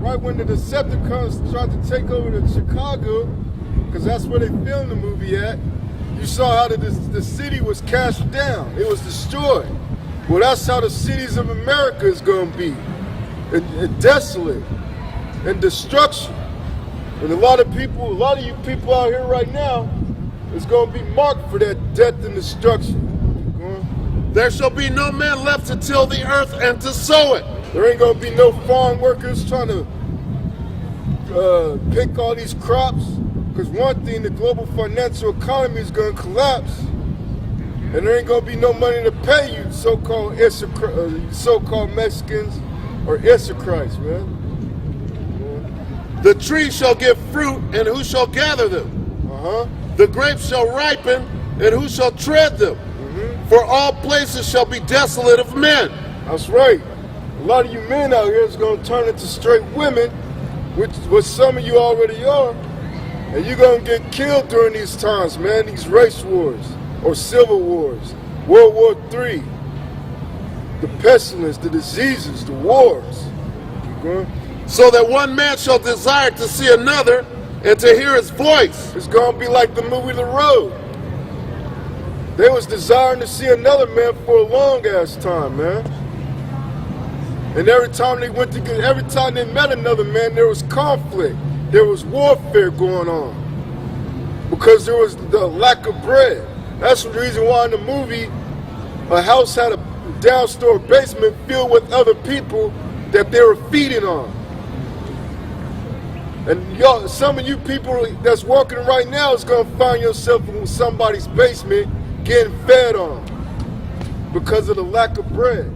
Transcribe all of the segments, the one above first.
right when the Decepticons tried to take over to Chicago, because that's where they filmed the movie at, you saw how the city was cast down. It was destroyed. Well, that's how the cities of America is going to be. And desolate. And destruction. And a lot of you people out here right now is going to be marked for that death and destruction. There shall be no man left to till the earth and to sow it. There ain't going to be no farm workers trying to pick all these crops. Because one thing, the global financial economy is going to collapse. And there ain't going to be no money to pay you so-called Mexicans or Issachrites, man. The tree shall give fruit, and who shall gather them? The grapes shall ripen, and who shall tread them? For all places shall be desolate of men. That's right. A lot of you men out here is going to turn into straight women, which some of you already are. And you're going to get killed during these times, man. These race wars or civil wars. World War III. The pestilence, the diseases, the wars. So that one man shall desire to see another and to hear his voice. It's going to be like the movie The Road. They was desiring to see another man for a long ass time, man. And every time they met another man, there was conflict. There was warfare going on. Because there was the lack of bread. That's the reason why in the movie, a house had a downstairs basement filled with other people that they were feeding on. And y'all, some of you people that's walking right now is going to find yourself in somebody's basement getting fed on because of the lack of bread.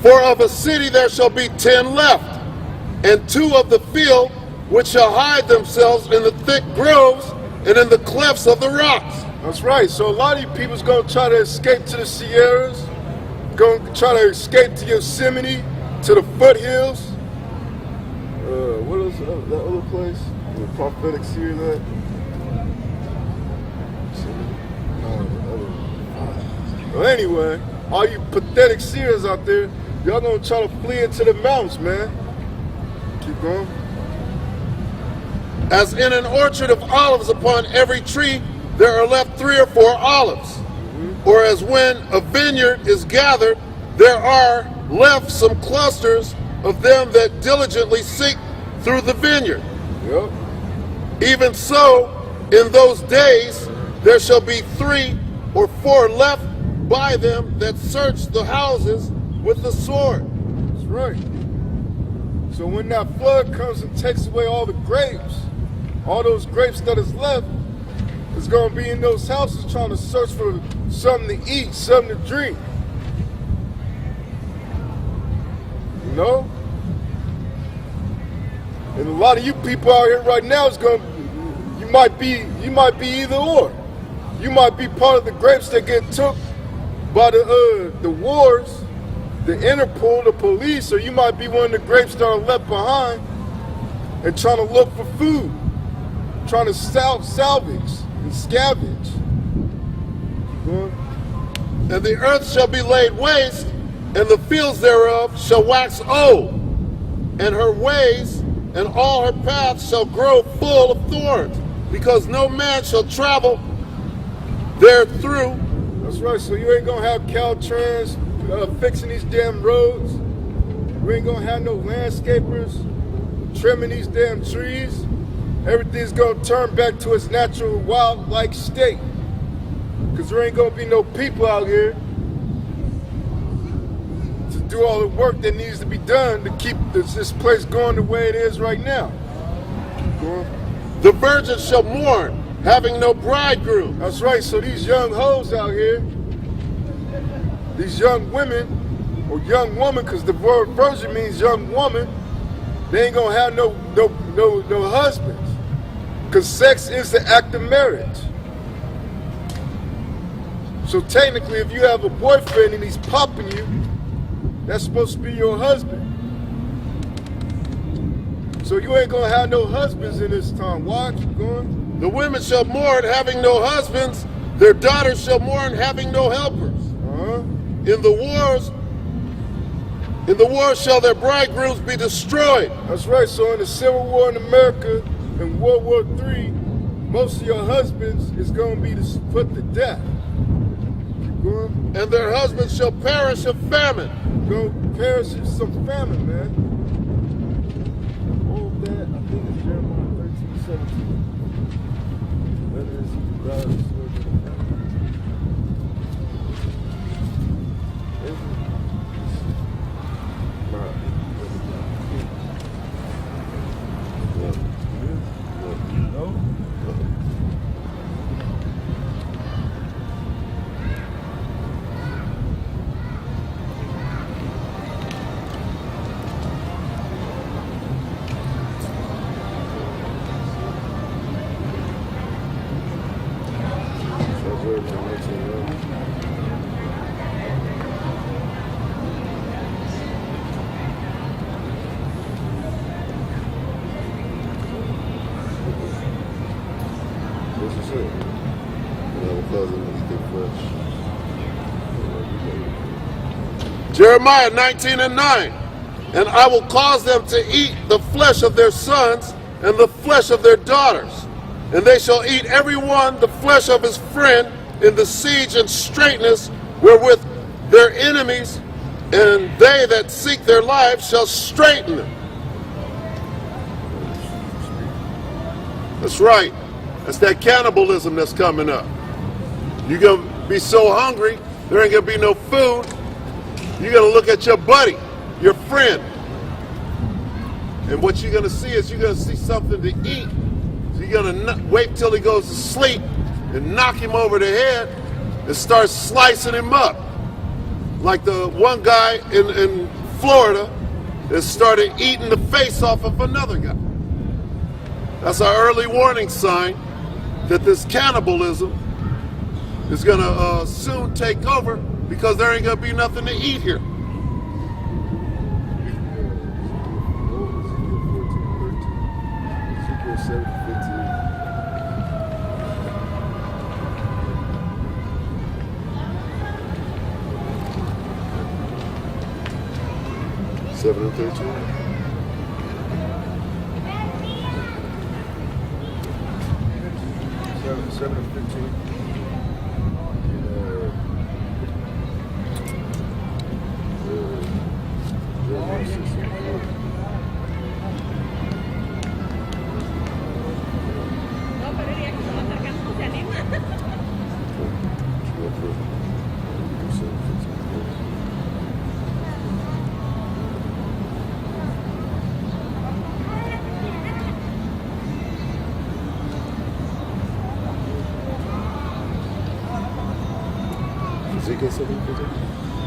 For of a city there shall be 10 left, and 2 of the field which shall hide themselves in the thick groves and in the clefts of the rocks. That's right. So a lot of you people's going to try to escape to the Sierras, going to try to escape to Yosemite, to the foothills. What is that other place? The prophetic seer that? Well, anyway, all you pathetic seers out there, y'all gonna try to flee into the mountains, man. Keep going. As in an orchard of olives, upon every tree there are left 3 or 4 olives. Or as when a vineyard is gathered, there are left some clusters of them that diligently seek through the vineyard. Yep. Even so, in those days there shall be 3 or 4 left by them that search the houses with the sword. That's right. So when that flood comes and takes away all the grapes, all those grapes that is left, is going to be in those houses trying to search for something to eat, something to drink. You know? And a lot of you people out here right now is going to, you might be either or. You might be part of the grapes that get took by the wars, the Interpol, the police, or you might be one of the grapes that are left behind and trying to look for food, trying to salvage and scavenge. And the earth shall be laid waste, and the fields thereof shall wax old, and her ways and all her paths shall grow full of thorns, because no man shall travel there through. That's right, so you ain't gonna have Caltrans fixing these damn roads. We ain't gonna have no landscapers trimming these damn trees. Everything's gonna turn back to its natural wild-like state. Because there ain't gonna be no people out here to do all the work that needs to be done to keep this place going the way it is right now. The virgin shall mourn, having no bridegroom. That's right, so these young hoes out here, these young women, or young woman, because the word virgin means young woman, they ain't gonna have no husbands. Because sex is the act of marriage. So technically, if you have a boyfriend and he's popping you, that's supposed to be your husband. So you ain't gonna have no husbands in this time. Why? Keep going. The women shall mourn, having no husbands. Their daughters shall mourn, having no helpers. In the wars In the war shall their bridegrooms be destroyed. That's right. So in the Civil War in America, in World War III, most of your husbands is going to be put to death. Keep going. And their husbands shall perish of famine. Go perish in some famine, man. All of that, I think it's Jeremiah 13:17. That is God's word to the famine. Jeremiah 19:9. And I will cause them to eat the flesh of their sons and the flesh of their daughters. And they shall eat every one the flesh of his friend in the siege and straitness wherewith their enemies and they that seek their lives shall straiten them. That's right. That's that cannibalism that's coming up. You're going to be so hungry, there ain't going to be no food. You're going to look at your buddy, your friend. And what you're going to see is you're going to see something to eat. So you're going to wait till he goes to sleep and knock him over the head and start slicing him up. Like the one guy in Florida that started eating the face off of another guy. That's our early warning sign that this cannibalism is going to soon take over because there ain't going to be nothing to eat here. Ezekiel 7 and 13. 7 and 15.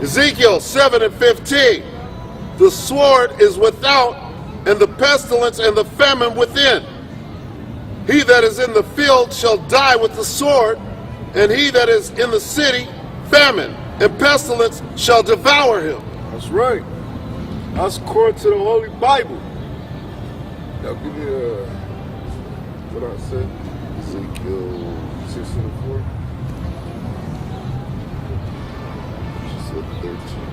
Ezekiel 7 and 15. The sword is without, and the pestilence and the famine within. He that is in the field shall die with the sword, and he that is in the city, famine and pestilence shall devour him. That's right. That's according to the Holy Bible. Now give me what I said. Ezekiel 16 and 4. She said 13.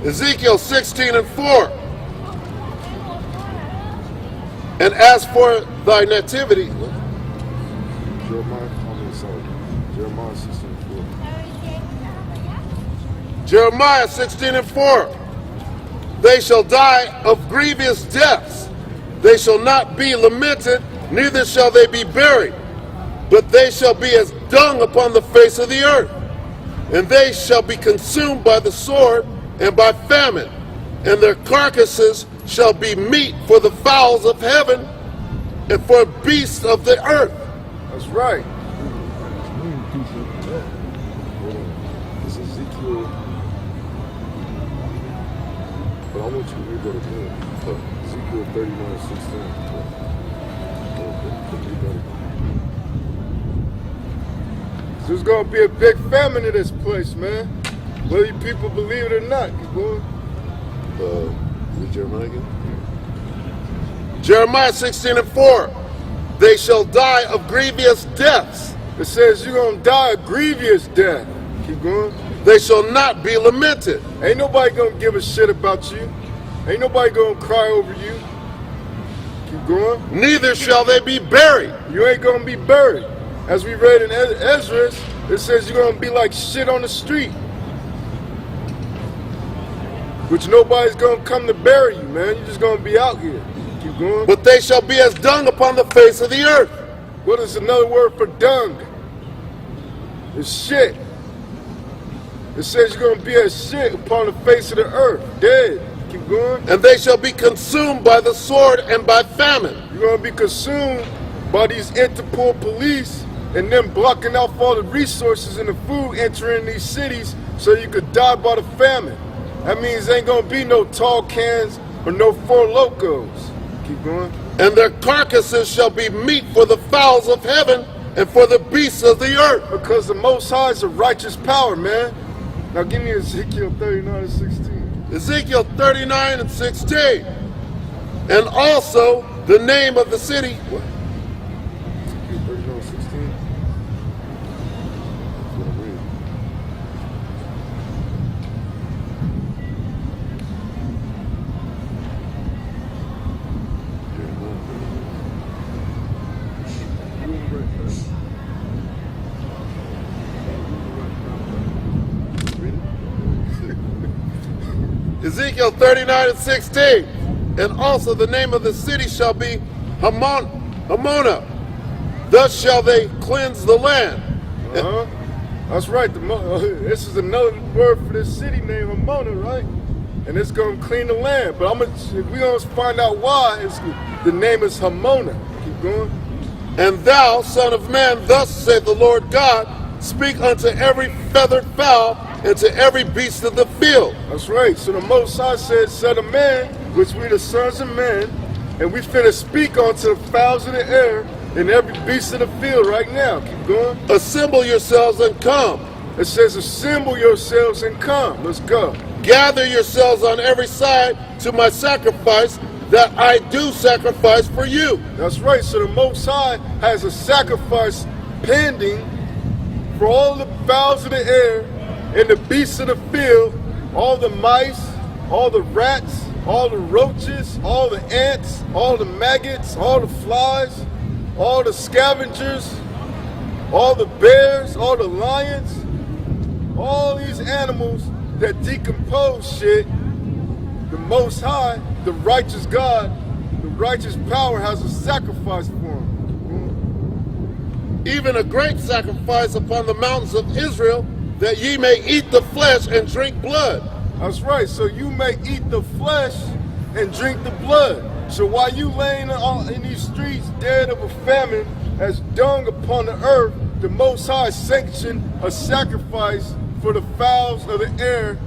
Ezekiel 16 and 4. And as for thy nativity, Jeremiah 16 and 4. Jeremiah 16 and 4. They shall die of grievous deaths. They shall not be lamented, neither shall they be buried, but they shall be as dung upon the face of the earth. And they shall be consumed by the sword and by famine, and their carcasses shall be meat for the fowls of heaven and for beasts of the earth. That's right. It's Ezekiel. But I want you to read that again. Ezekiel 39:16. There's gonna be a big famine in this place, man. Whether you people believe it or not. Keep going. Is it Jeremiah again? Jeremiah 16:4. They shall die of grievous deaths. It says you're going to die a grievous death. Keep going. They shall not be lamented. Ain't nobody going to give a shit about you. Ain't nobody going to cry over you. Keep going. Neither shall they be buried. You ain't going to be buried. As we read in Ezra, it says you're going to be like shit on the street. Which nobody's going to come to bury you, man. You're just going to be out here. Keep going. But they shall be as dung upon the face of the earth. What is another word for dung? It's shit. It says you're going to be as shit upon the face of the earth. Dead. Keep going. And they shall be consumed by the sword and by famine. You're going to be consumed by these Interpol police and them blocking off all the resources and the food entering these cities so you could die by the famine. That means there ain't going to be no tall cans or no Four Locos. Keep going. And their carcasses shall be meat for the fowls of heaven and for the beasts of the earth. Because the Most High is a righteous power, man. Now give me Ezekiel 39:16. Ezekiel 39:16. And also the name of the city. What? Ezekiel 39:16. Ezekiel 39:16. And also the name of the city shall be Hamona. Thus shall they cleanse the land. That's right. This is another word for this city named Hamona, right? And it's going to clean the land. But we're going to find out why the name is Hamona. Keep going. And thou, son of man, thus saith the Lord God, speak unto every feathered fowl and to every beast of the field. That's right. So the Most High said, son of man, which we the sons of men, and we finna speak unto the fowls of the air and every beast of the field right now. Keep going. Assemble yourselves and come. It says, assemble yourselves and come. Let's go. Gather yourselves on every side to my sacrifice that I do sacrifice for you. That's right. So the Most High has a sacrifice pending for all the fowls of the air and the beasts of the field, all the mice, all the rats, all the roaches, all the ants, all the maggots, all the flies, all the scavengers, all the bears, all the lions, all these animals that decompose shit. The Most High, the righteous God, the righteous power has a sacrifice for them. Even a great sacrifice upon the mountains of Israel, that ye may eat the flesh and drink blood. That's right. So you may eat the flesh and drink the blood. So while you laying in these streets dead of a famine as dung upon the earth, the Most High sanctioned a sacrifice for the fowls of the air